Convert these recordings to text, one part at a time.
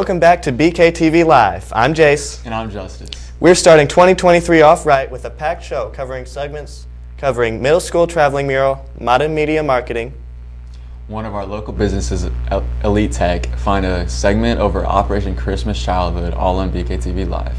Welcome back to BKTV Live. I'm Jace. And I'm Justice. We're starting 2023 off right with a packed show covering segments covering middle school traveling mural, modern media marketing. One of our local businesses, Elite Tech, find a segment over Operation Christmas Childhood, all on BKTV Live.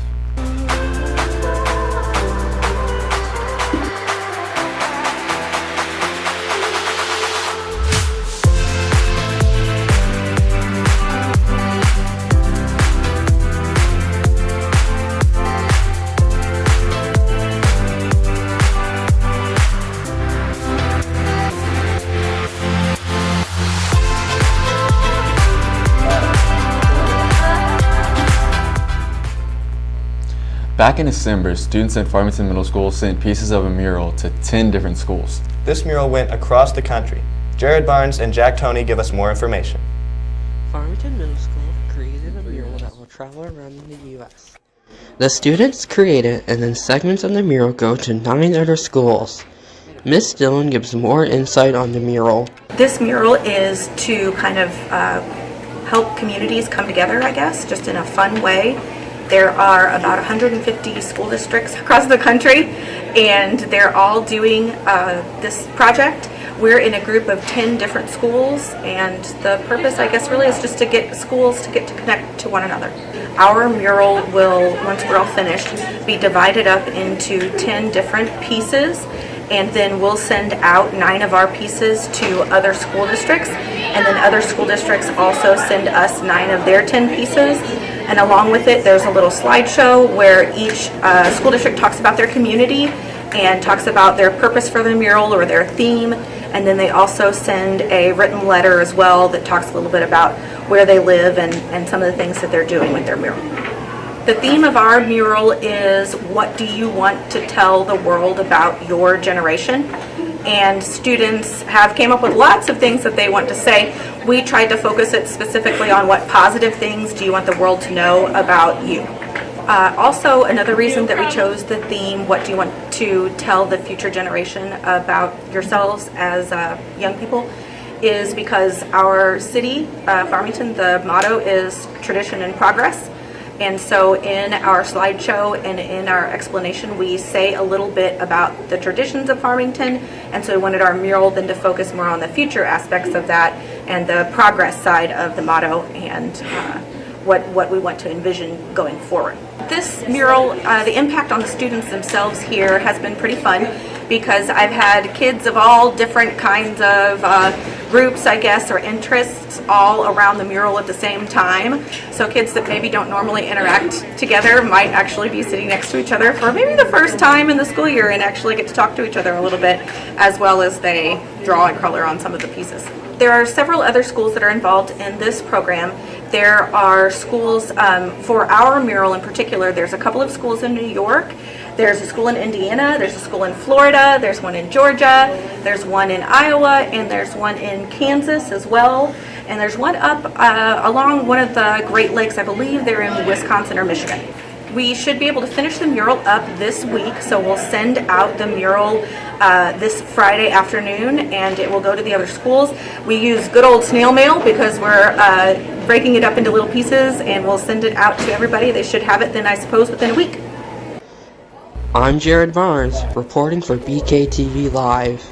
Back in December, students at Farmington Middle School sent pieces of a mural to 10 different schools. This mural went across the country. Jared Barnes and Jack Toney give us more information. Farmington Middle School created a mural that will travel around the U.S. The students create it, and then segments of the mural go to 9 other schools. Miss Dillon gives more insight on the mural. This mural is to kind of help communities come together, I guess, just in a fun way. There are about 150 school districts across the country, and they're all doing this project. We're in a group of 10 different schools, and the purpose, I guess, really is just to get schools to get to connect to one another. Our mural will, once we're all finished, be divided up into 10 different pieces, and then we'll send out 9 of our pieces to other school districts, and then other school districts also send us 9 of their 10 pieces. And along with it, there's a little slideshow where each school district talks about their community and talks about their purpose for the mural or their theme. And then they also send a written letter as well that talks a little bit about where they live and some of the things that they're doing with their mural. The theme of our mural is, what do you want to tell the world about your generation? And students came up with lots of things that they want to say. We tried to focus it specifically on what positive things do you want the world to know about you. Also, another reason that we chose the theme, what do you want to tell the future generation about yourselves as young people, is because our city, Farmington, the motto is tradition and progress. And so in our slideshow and in our explanation, we say a little bit about the traditions of Farmington, and so we wanted our mural then to focus more on the future aspects of that and the progress side of the motto and what we want to envision going forward. This mural, the impact on the students themselves here has been pretty fun, because I've had kids of all different kinds of groups, I guess, or interests all around the mural at the same time. So kids that maybe don't normally interact together might actually be sitting next to each other for maybe the first time in the school year and actually get to talk to each other a little bit, as well as they draw and color on some of the pieces. There are several other schools that are involved in this program. There are schools, for our mural in particular, there's a couple of schools in New York. There's a school in Indiana, there's a school in Florida, there's one in Georgia, there's one in Iowa, and there's one in Kansas as well. And there's one up along one of the Great Lakes. I believe they're in Wisconsin or Michigan. We should be able to finish the mural up this week, so we'll send out the mural this Friday afternoon, and it will go to the other schools. We use good old snail mail because we're breaking it up into little pieces, and we'll send it out to everybody. They should have it then, I suppose, within a week. I'm Jared Barnes, reporting for BKTV Live.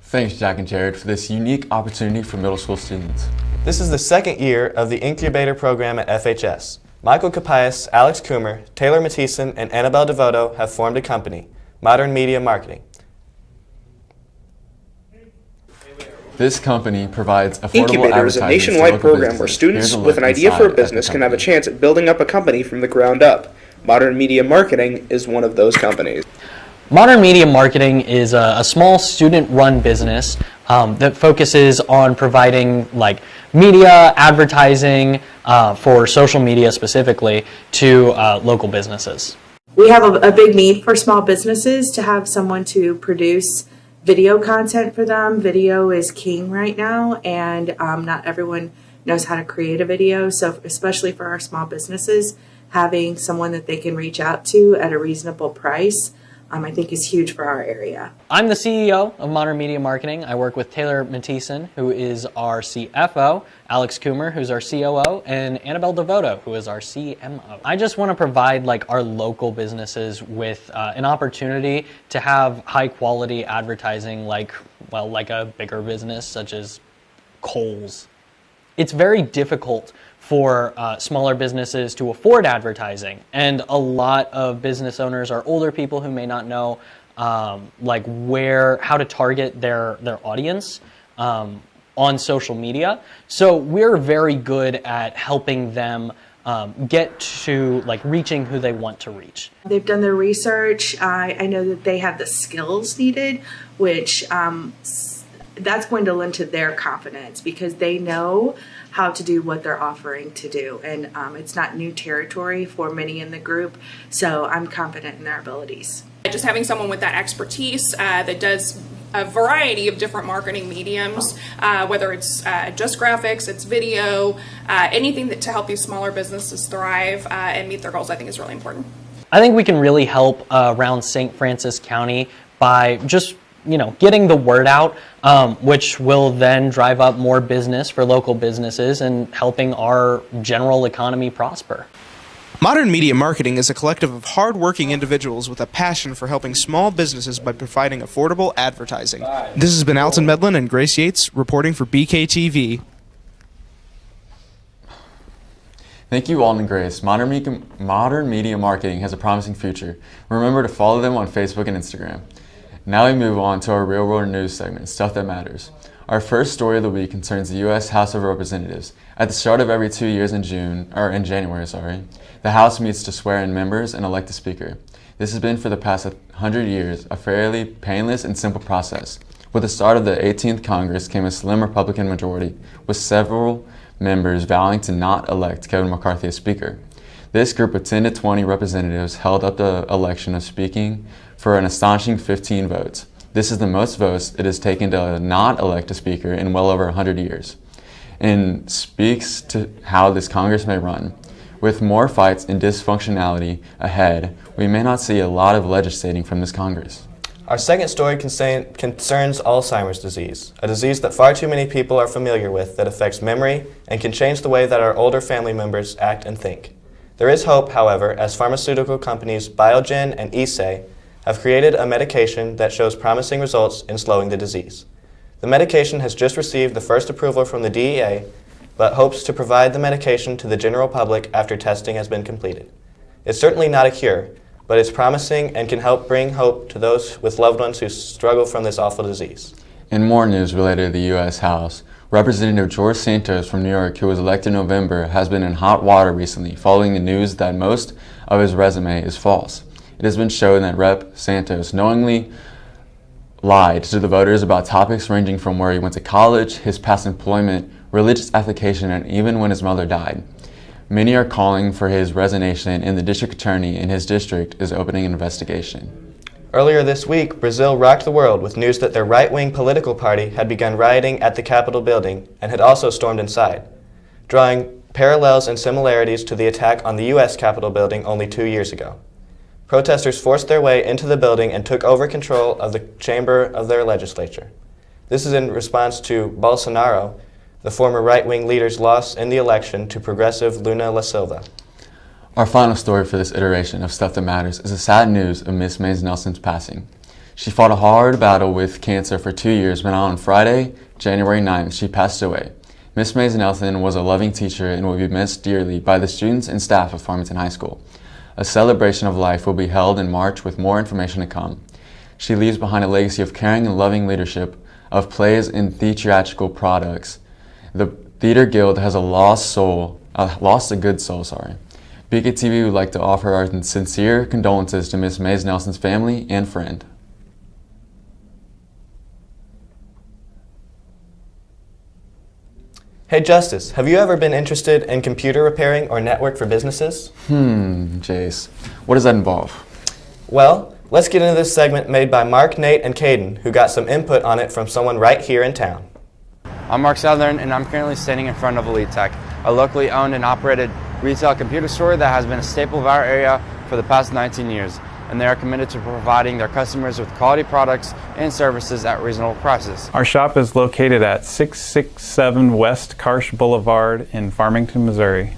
Thanks, Jack and Jared, for this unique opportunity for middle school students. This is the second year of the incubator program at FHS. Michael Capias, Alex Coomer, Taylor Mathieson, and Annabelle Devoto have formed a company, Modern Media Marketing. This company provides affordable Incubator is a nationwide program where students with an idea for a business can have a chance at building up a company from the ground up. Modern Media Marketing is one of those companies. Modern Media Marketing is a small student-run business that focuses on providing media, advertising for social media specifically to local businesses. We have a big need for small businesses to have someone to produce video content for them. Video is king right now, and not everyone knows how to create a video. So especially for our small businesses, having someone that they can reach out to at a reasonable price I think is huge for our area. I'm the CEO of Modern Media Marketing. I work with Taylor Mathieson, who is our CFO, Alex Coomer, who's our COO, and Annabelle Devoto, who is our CMO. I just want to provide like our local businesses with an opportunity to have high quality advertising like a bigger business such as Kohl's. It's very difficult for smaller businesses to afford advertising, and a lot of business owners are older people who may not know how to target their audience on social media. So we're very good at helping them get to reaching who they want to reach. They've done their research. I know that they have the skills needed, which that's going to lend to their confidence because they know how to do what they're offering to do. And it's not new territory for many in the group, so I'm confident in their abilities. Just having someone with that expertise that does a variety of different marketing mediums, whether it's just graphics, it's video, anything to help these smaller businesses thrive and meet their goals, I think is really important. I think we can really help around St. Francis County by just getting the word out, which will then drive up more business for local businesses and helping our general economy prosper. Modern Media Marketing is a collective of hard-working individuals with a passion for helping small businesses by providing affordable advertising. This has been Alton Medlin and Grace Yates reporting for BKTV. Thank you, Alton and Grace. Modern Media Marketing has a promising future. Remember to follow them on Facebook and Instagram. Now we move on to our real-world news segment, Stuff That Matters. Our first story of the week concerns the U.S. House of Representatives. At the start of every 2 years in January, the House meets to swear in members and elect a speaker. This has been for the past 100 years a fairly painless and simple process. With the start of the 18th Congress came a slim Republican majority, with several members vowing to not elect Kevin McCarthy as Speaker. This group of 10 to 20 representatives held up the election of speaking for an astonishing 15 votes. This is the most votes it has taken to not elect a speaker in well over 100 years, and speaks to how this Congress may run. With more fights and dysfunctionality ahead, we may not see a lot of legislating from this Congress. Our second story concerns Alzheimer's disease, a disease that far too many people are familiar with that affects memory and can change the way that our older family members act and think. There is hope, however, as pharmaceutical companies Biogen and Eisai have created a medication that shows promising results in slowing the disease. The medication has just received the first approval from the DEA, but hopes to provide the medication to the general public after testing has been completed. It's certainly not a cure, but it's promising and can help bring hope to those with loved ones who struggle from this awful disease. In more news related to the U.S. House, Representative George Santos from New York, who was elected in November, has been in hot water recently following the news that most of his resume is false. It has been shown that Rep. Santos knowingly lied to the voters about topics ranging from where he went to college, his past employment, religious affiliation, and even when his mother died. Many are calling for his resignation, and the district attorney in his district is opening an investigation. Earlier this week, Brazil rocked the world with news that their right-wing political party had begun rioting at the Capitol building and had also stormed inside, drawing parallels and similarities to the attack on the U.S. Capitol building only 2 years ago. Protesters forced their way into the building and took over control of the chamber of their legislature. This is in response to Bolsonaro, the former right-wing leader's loss in the election to progressive Lula da Silva. Our final story for this iteration of Stuff That Matters is the sad news of Miss Mays Nelson's passing. She fought a hard battle with cancer for 2 years, but on Friday, January 9th, she passed away. Miss Mays Nelson was a loving teacher and will be missed dearly by the students and staff of Farmington High School. A celebration of life will be held in March with more information to come. She leaves behind a legacy of caring and loving leadership, of plays and theatrical products. The Theater Guild has lost a good soul. BKTV would like to offer our sincere condolences to Miss Mays Nelson's family and friend. Hey Justice, have you ever been interested in computer repairing or network for businesses? Jace, what does that involve? Well, let's get into this segment made by Mark, Nate, and Caden, who got some input on it from someone right here in town. I'm Mark Southern, and I'm currently standing in front of Elite Tech, a locally owned and operated retail computer store that has been a staple of our area for the past 19 years. and they are committed to providing their customers with quality products and services at reasonable prices. Our shop is located at 667 West Karsh Boulevard in Farmington, Missouri.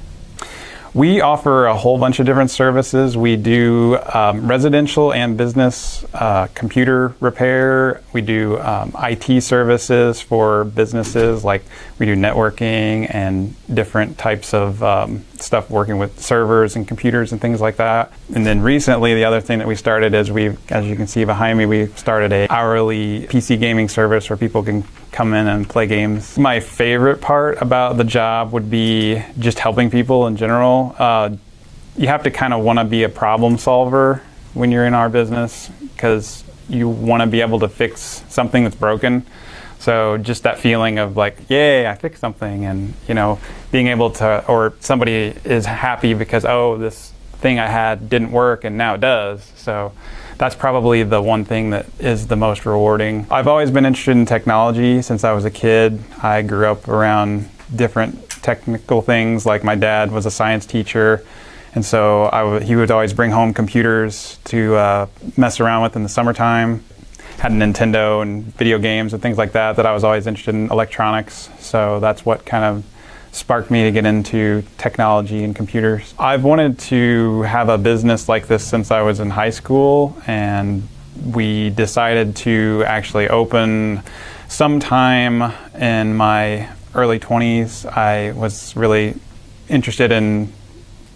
We offer a whole bunch of different services. We do residential and business computer repair. We do IT services for businesses, like we do networking and different types of stuff working with servers and computers and things like that. And then recently, the other thing that we started is as you can see behind me, we started a hourly PC gaming service where people can come in and play games. My favorite part about the job would be just helping people in general. You have to kind of want to be a problem solver when you're in our business, because you want to be able to fix something that's broken. So just that feeling of like, yay, I fixed something, and being able to, or somebody is happy because, oh, this thing I had didn't work and now it does. So that's probably the one thing that is the most rewarding. I've always been interested in technology since I was a kid. I grew up around different technical things, like my dad was a science teacher, and so he would always bring home computers to mess around with in the summertime. Had a Nintendo and video games and things like that I was always interested in electronics. So that's what kind of sparked me to get into technology and computers. I've wanted to have a business like this since I was in high school, and we decided to actually open sometime in my early 20s. I was really interested in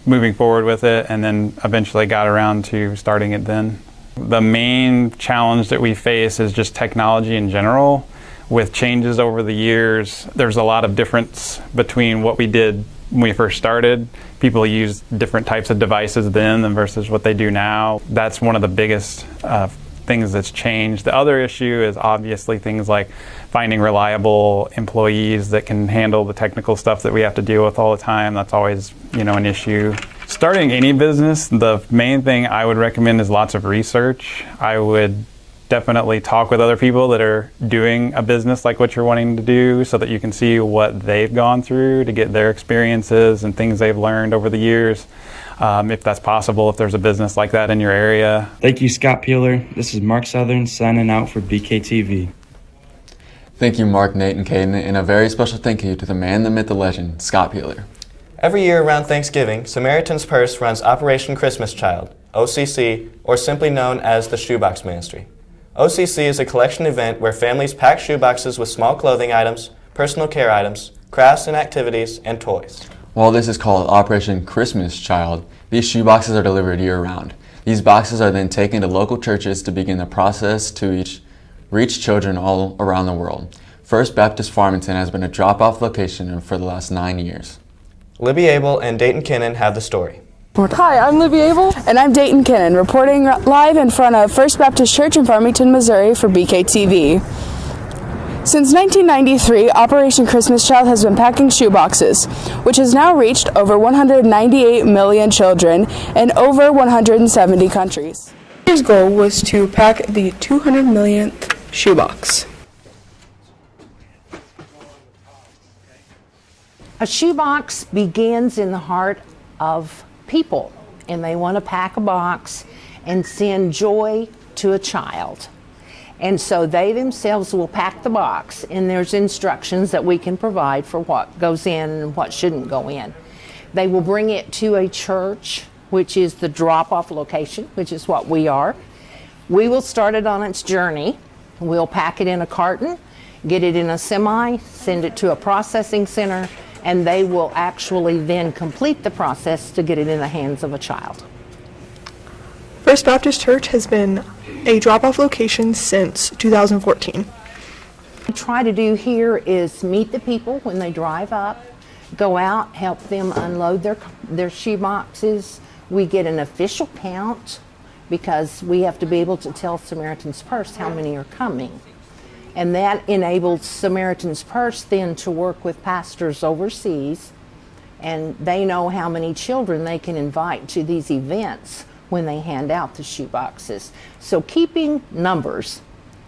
moving forward with it, and then eventually got around to starting it then. The main challenge that we face is just technology in general. With changes over the years, there's a lot of difference between what we did when we first started. People used different types of devices then versus what they do now. That's one of the biggest things that's changed. The other issue is obviously things like finding reliable employees that can handle the technical stuff that we have to deal with all the time. That's always, an issue. Starting any business, the main thing I would recommend is lots of research. I would definitely talk with other people that are doing a business like what you're wanting to do, so that you can see what they've gone through to get their experiences and things they've learned over the years. If that's possible, if there's a business like that in your area. Thank you, Scott Peeler. This is Mark Southern signing out for BKTV. Thank you, Mark, Nate, and Caden, and a very special thank you to the man, the myth, the legend, Scott Peeler. Every year around Thanksgiving, Samaritan's Purse runs Operation Christmas Child, OCC, or simply known as the Shoebox Ministry. OCC is a collection event where families pack shoeboxes with small clothing items, personal care items, crafts and activities, and toys. While this is called Operation Christmas Child, these shoeboxes are delivered year-round. These boxes are then taken to local churches to begin the process to reach children all around the world. First Baptist Farmington has been a drop-off location for the last 9 years. Libby Abel and Dayton Kinnan have the story. Hi, I'm Libby Abel. And I'm Dayton Kinnan, reporting live in front of First Baptist Church in Farmington, Missouri for BKTV. Since 1993, Operation Christmas Child has been packing shoeboxes, which has now reached over 198 million children in over 170 countries. His goal was to pack the 200 millionth shoebox. A shoebox begins in the heart of people, and they want to pack a box and send joy to a child. And so they themselves will pack the box, and there's instructions that we can provide for what goes in and what shouldn't go in. They will bring it to a church, which is the drop-off location, which is what we are. We will start it on its journey. We'll pack it in a carton, get it in a semi, send it to a processing center, and they will actually then complete the process to get it in the hands of a child. First Baptist Church has been a drop-off location since 2014. What we try to do here is meet the people when they drive up, go out, help them unload their shoe boxes. We get an official count because we have to be able to tell Samaritan's Purse how many are coming. And that enables Samaritan's Purse then to work with pastors overseas, and they know how many children they can invite to these events when they hand out the shoe boxes. So keeping numbers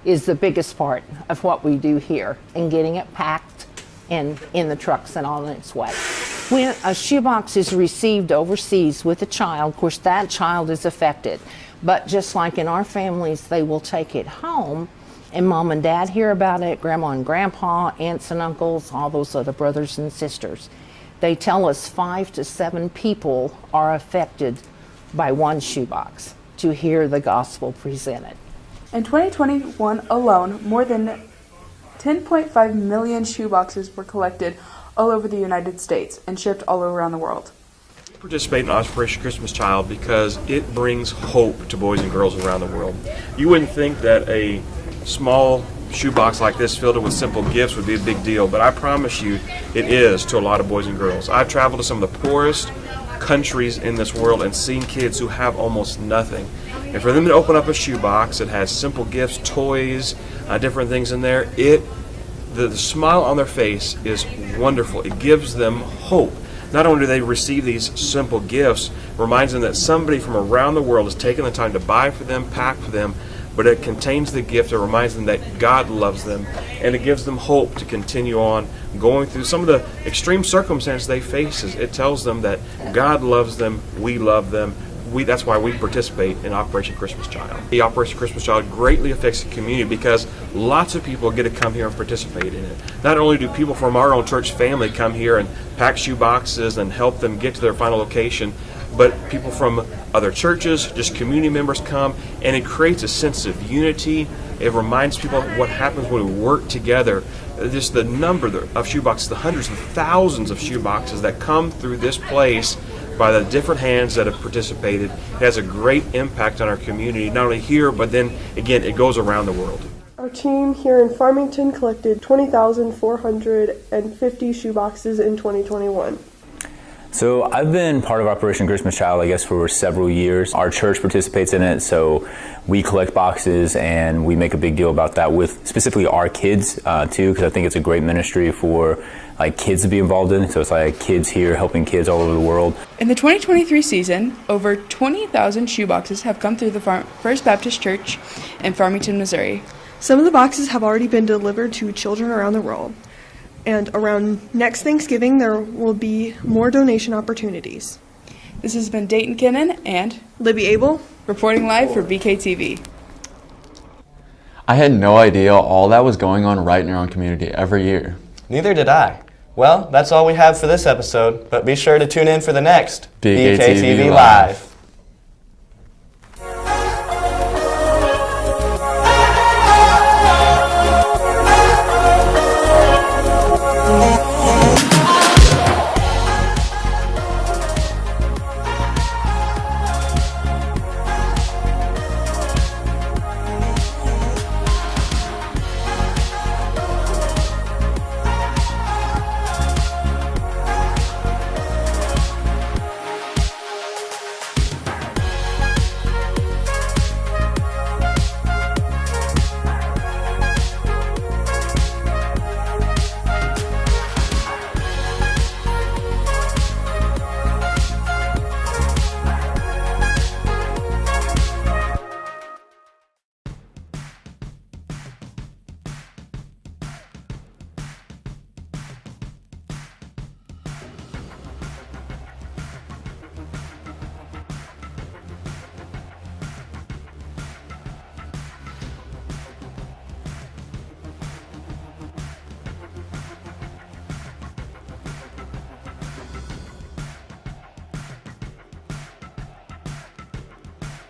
is the biggest part of what we do here, and getting it packed and in the trucks and on its way. When a shoebox is received overseas with a child, of course, that child is affected. But just like in our families, they will take it home, and mom and dad hear about it, grandma and grandpa, aunts and uncles, all those other brothers and sisters. They tell us 5 to 7 people are affected by one shoebox to hear the gospel presented. In 2021 alone, more than 10.5 million shoeboxes were collected all over the United States and shipped all around the world. Participate in Operation Christmas Child because it brings hope to boys and girls around the world. You wouldn't think that a small shoebox like this filled with simple gifts would be a big deal, but I promise you it is to a lot of boys and girls. I've traveled to some of the poorest countries in this world and seen kids who have almost nothing. And for them to open up a shoebox that has simple gifts, toys, different things in there, the smile on their face is wonderful. It gives them hope. Not only do they receive these simple gifts, it reminds them that somebody from around the world has taken the time to buy for them, pack for them, but it contains the gift that reminds them that God loves them, and it gives them hope to continue on going through some of the extreme circumstances they face. It tells them that God loves them, we love them. That's why we participate in Operation Christmas Child. The Operation Christmas Child greatly affects the community because lots of people get to come here and participate in it. Not only do people from our own church family come here and pack shoe boxes and help them get to their final location, but people from other churches, just community members come, and it creates a sense of unity. It reminds people what happens when we work together. Just the number of shoe boxes, the hundreds of thousands of shoe boxes that come through this place by the different hands that have participated, it has a great impact on our community, not only here, but then, again, it goes around the world. Our team here in Farmington collected 20,450 shoeboxes in 2021. So I've been part of Operation Christmas Child, I guess, for several years. Our church participates in it, so we collect boxes and we make a big deal about that with specifically our kids too, because I think it's a great ministry for like kids to be involved in. So it's like kids here helping kids all over the world. In the 2023 season, over 20,000 shoeboxes have come through the First Baptist Church in Farmington, Missouri. Some of the boxes have already been delivered to children around the world. And around next Thanksgiving, there will be more donation opportunities. This has been Dayton Kinnan and Libby Abel reporting live for BKTV. I had no idea all that was going on right in our own community every year. Neither did I. Well, that's all we have for this episode, but be sure to tune in for the next BKTV Live.